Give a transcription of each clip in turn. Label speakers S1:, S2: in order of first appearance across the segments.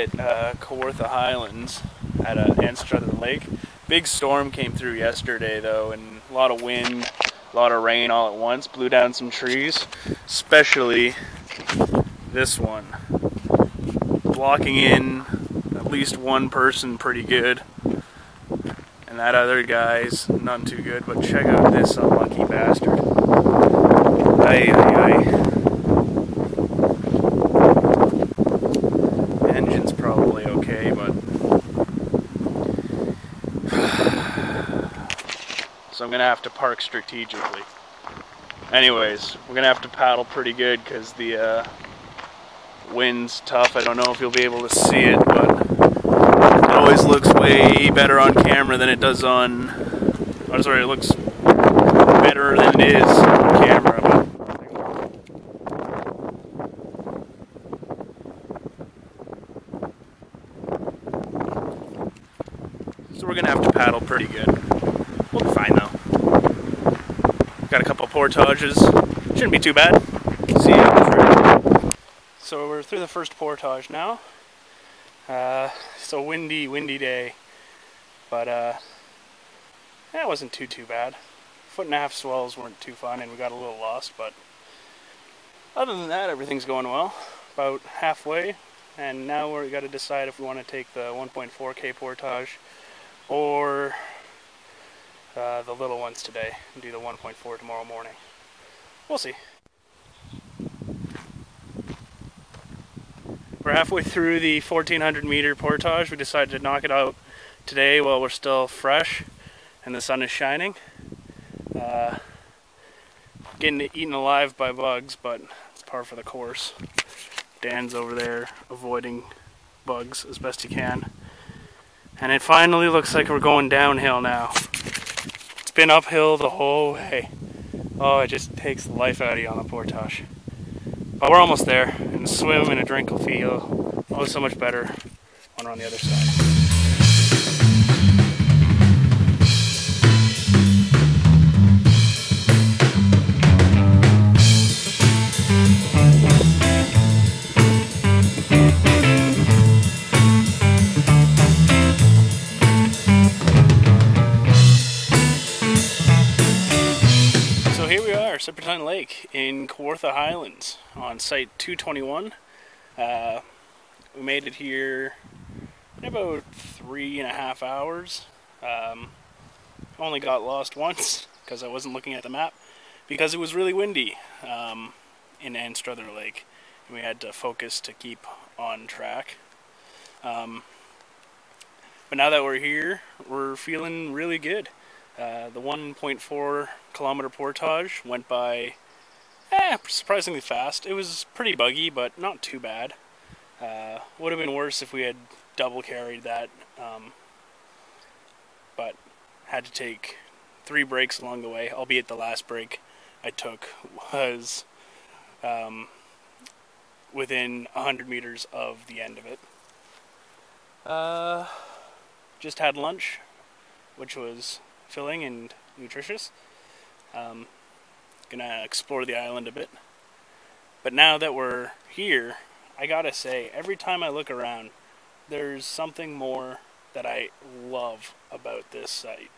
S1: today at Kawartha Highlands at ensue Lake. Big storm came through yesterday though, and a lot of wind, a lot of rain all at once. Blew down some trees, especially this one, blocking in at least one person pretty good, and that other guy's not too good. But check out this unlucky bastard. Ay, ay, ay. Engine's probably okay, but so I'm gonna have to park strategically. Anyways, we're gonna have to paddle pretty good because the wind's tough. I don't know if you'll be able to see it, but it always looks way better on camera than it does on. Oh, sorry, it looks better than it is on camera. But so we're gonna have to paddle pretty good. We'll be fine though. Got a couple portages. Shouldn't be too bad. See you. So we're through the first portage now. It's a windy day, but that wasn't too bad. 1.5 swells weren't too fun, and we got a little lost, but other than that, everything's going well. About halfway, and now we got to decide if we want to take the 1.4K portage or the little ones today and do the 1.4 tomorrow morning. We'll see. We're halfway through the 1400 meter portage. We decided to knock it out today while we're still fresh and the sun is shining. Getting eaten alive by bugs, but it's par for the course. Dan's over there avoiding bugs as best he can. And it finally looks like we're going downhill now. It's been uphill the whole way. Oh, it just takes the life out of you on the portage. But we're almost there, and a swim and a drink will feel oh so much better when we're on the other side. Serpentine Lake in Kawartha Highlands on site 221. We made it here in about 3.5 hours. Only got lost once because I wasn't looking at the map because it was really windy in ensue Lake, and we had to focus to keep on track. But now that we're here, we're feeling really good. The 1.4 kilometer portage went by surprisingly fast. It was pretty buggy, but not too bad. Would have been worse if we had double carried that, but had to take 3 breaks along the way, albeit the last break I took was within 100 meters of the end of it. Just had lunch, which was filling and nutritious. Gonna explore the island a bit. But now that we're here, I gotta say, every time I look around, there's something more that I love about this site.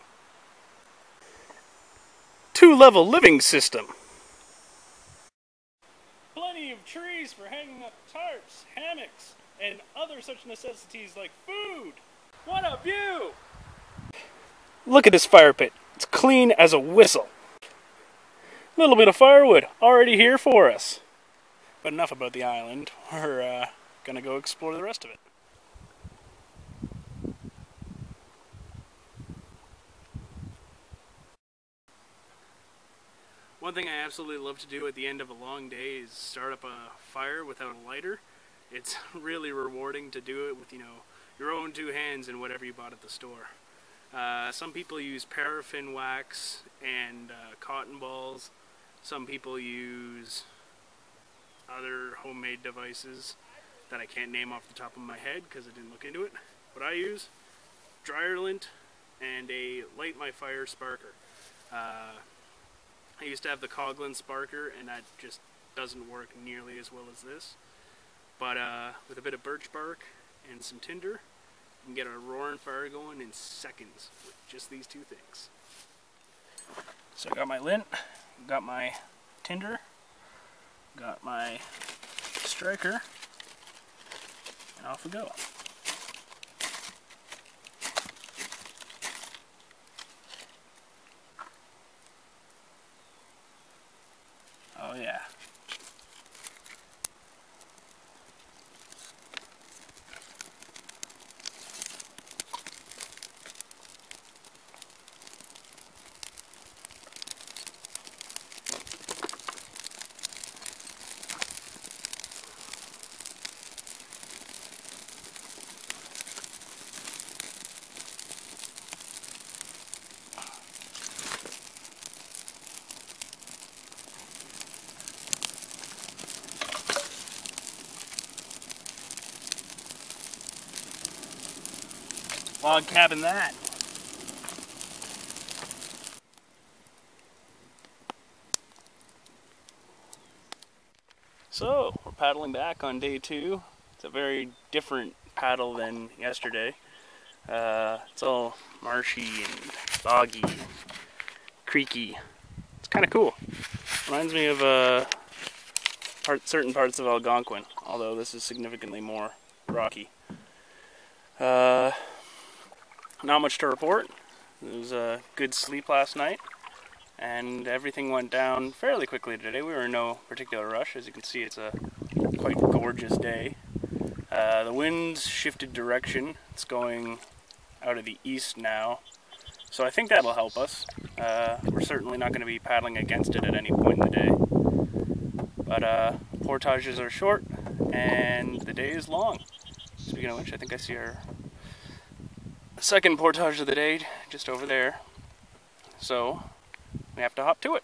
S1: 2-level living system. Plenty of trees for hanging up tarps, hammocks, and other such necessities like food. What a view! Look at this fire pit. It's clean as a whistle. A little bit of firewood already here for us. But enough about the island. We're gonna go explore the rest of it. One thing I absolutely love to do at the end of a long day is start up a fire without a lighter. It's really rewarding to do it with, your own 2 hands and whatever you bought at the store. Some people use paraffin wax and cotton balls. Some people use other homemade devices that I can't name off the top of my head because I didn't look into it. What I use, dryer lint and a light my fire sparker. I used to have the Coglin sparker, and that just doesn't work nearly as well as this. But with a bit of birch bark and some tinder. You can get a roaring fire going in seconds with just these two things. So I got my lint, got my tinder, got my striker, and off we go. Oh yeah. Log cabin that. So, we're paddling back on day 2. It's a very different paddle than yesterday. It's all marshy and boggy, creaky. It's kind of cool. Reminds me of certain parts of Algonquin, although this is significantly more rocky. Not much to report. It was a good sleep last night, and everything went down fairly quickly today. We were in no particular rush. As you can see, it's a quite gorgeous day. The wind's shifted direction. It's going out of the east now, so I think that'll help us. We're certainly not going to be paddling against it at any point in the day. But portages are short, and the day is long. Speaking of which, I think I see our second portage of the day just over there, so we have to hop to it.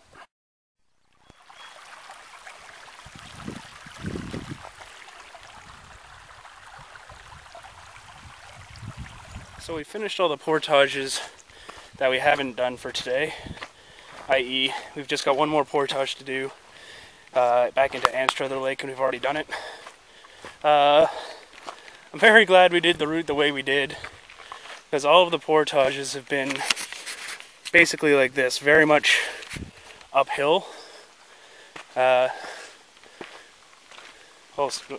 S1: So we finished all the portages that we haven't done for today, i.e. we've just got one more portage to do back into Anstruther Lake, and we've already done it. I'm very glad we did the route the way we did, because all of the portages have been basically like this, very much uphill. Well,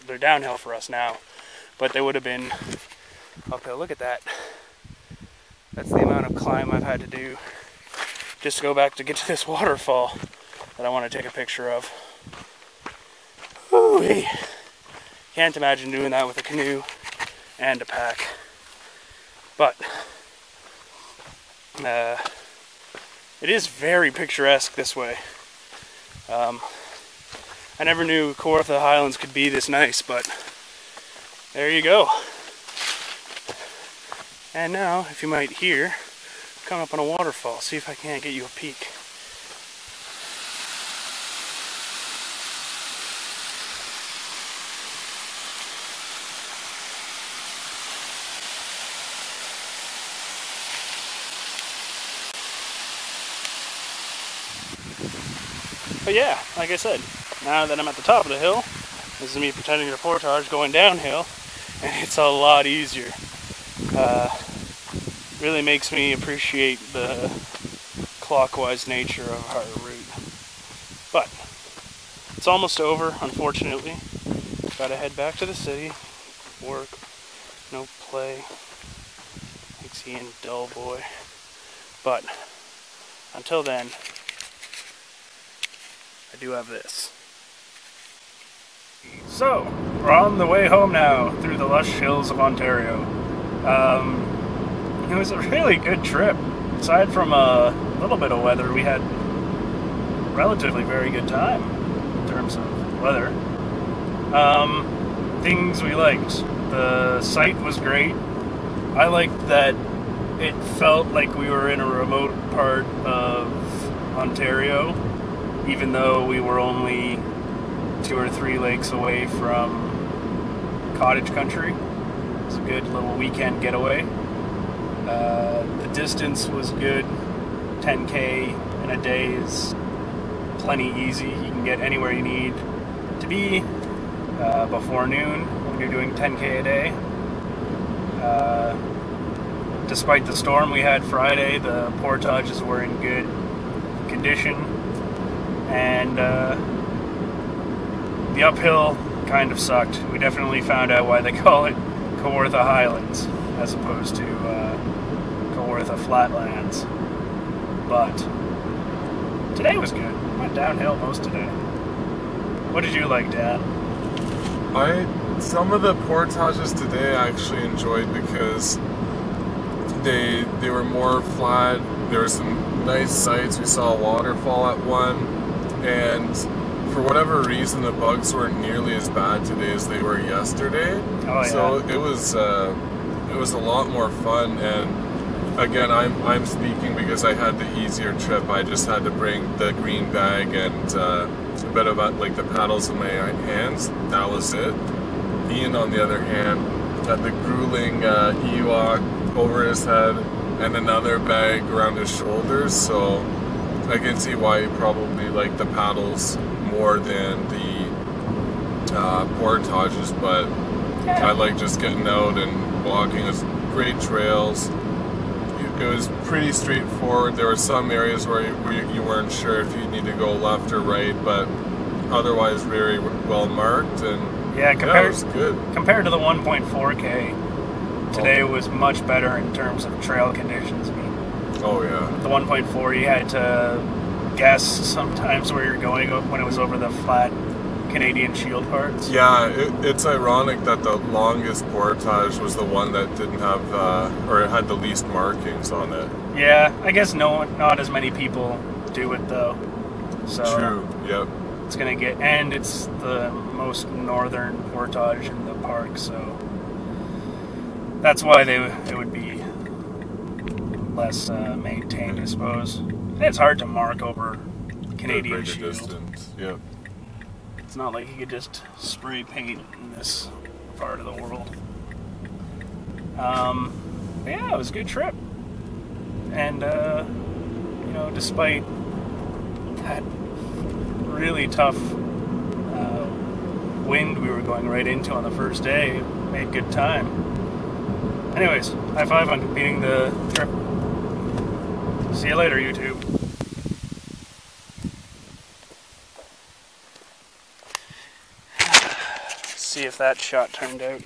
S1: they're downhill for us now, but they would have been uphill. Look at that. That's the amount of climb I've had to do just to go back to get to this waterfall that I want to take a picture of. Woo-wee. Can't imagine doing that with a canoe and a pack. But it is very picturesque this way. I never knew Kawartha Highlands could be this nice, but there you go. And now, if you might hear, come up on a waterfall. See if I can't get you a peek. But yeah, like I said, now that I'm at the top of the hill, this is me pretending to portage going downhill, and it's a lot easier. Really makes me appreciate the clockwise nature of our route. But it's almost over, unfortunately. Gotta head back to the city, work, no play. Makes Ian dull boy. But until then, I do have this. So, we're on the way home now through the lush hills of Ontario. It was a really good trip. Aside from a little bit of weather, we had relatively very good time in terms of weather. Things we liked. The site was great. I liked that it felt like we were in a remote part of Ontario, even though we were only 2 or 3 lakes away from cottage country. It was a good little weekend getaway. The distance was good. 10K in a day is plenty easy. You can get anywhere you need to be before noon when you're doing 10K a day. Despite the storm we had Friday, the portages were in good condition, and the uphill kind of sucked. We definitely found out why they call it Kawartha Highlands as opposed to Kawartha Flatlands. But today was good. Went downhill most today. What did you like, Dad?
S2: Some of the portages today I actually enjoyed because they were more flat. There were some nice sights. We saw a waterfall at one, and for whatever reason the bugs weren't nearly as bad today as they were yesterday.
S1: Oh, yeah.
S2: So it was a lot more fun. And again, I'm speaking because I had the easier trip. I just had to bring the green bag and a bit of like the paddles in my hands. That was it. Ian, on the other hand, had the grueling Ewok over his head and another bag around his shoulders, so I can see why you probably like the paddles more than the portages, but I like just getting out and walking. It's great trails. It was pretty straightforward. There were some areas where you weren't sure if you need to go left or right, but otherwise very well marked, and
S1: yeah,
S2: it was good.
S1: Compared to the 1.4K, today was much better in terms of trail conditions. I mean,
S2: oh yeah.
S1: The 1.4, you had to guess sometimes where you're going when it was over the flat Canadian Shield parts.
S2: Yeah, it's ironic that the longest portage was the one that didn't have, or it had the least markings on it.
S1: Yeah, I guess not as many people do it though. So
S2: true. Yep.
S1: It's gonna get, and it's the most northern portage in the park, so that's why it would be less maintained, I suppose. And it's hard to mark over Canadian Shield.
S2: Distance. Yep.
S1: It's not like you could just spray paint in this part of the world. But yeah, it was a good trip, and despite that really tough wind we were going right into on the first day, made good time. Anyways, high five on completing the trip. See you later, YouTube. See if that shot turned out.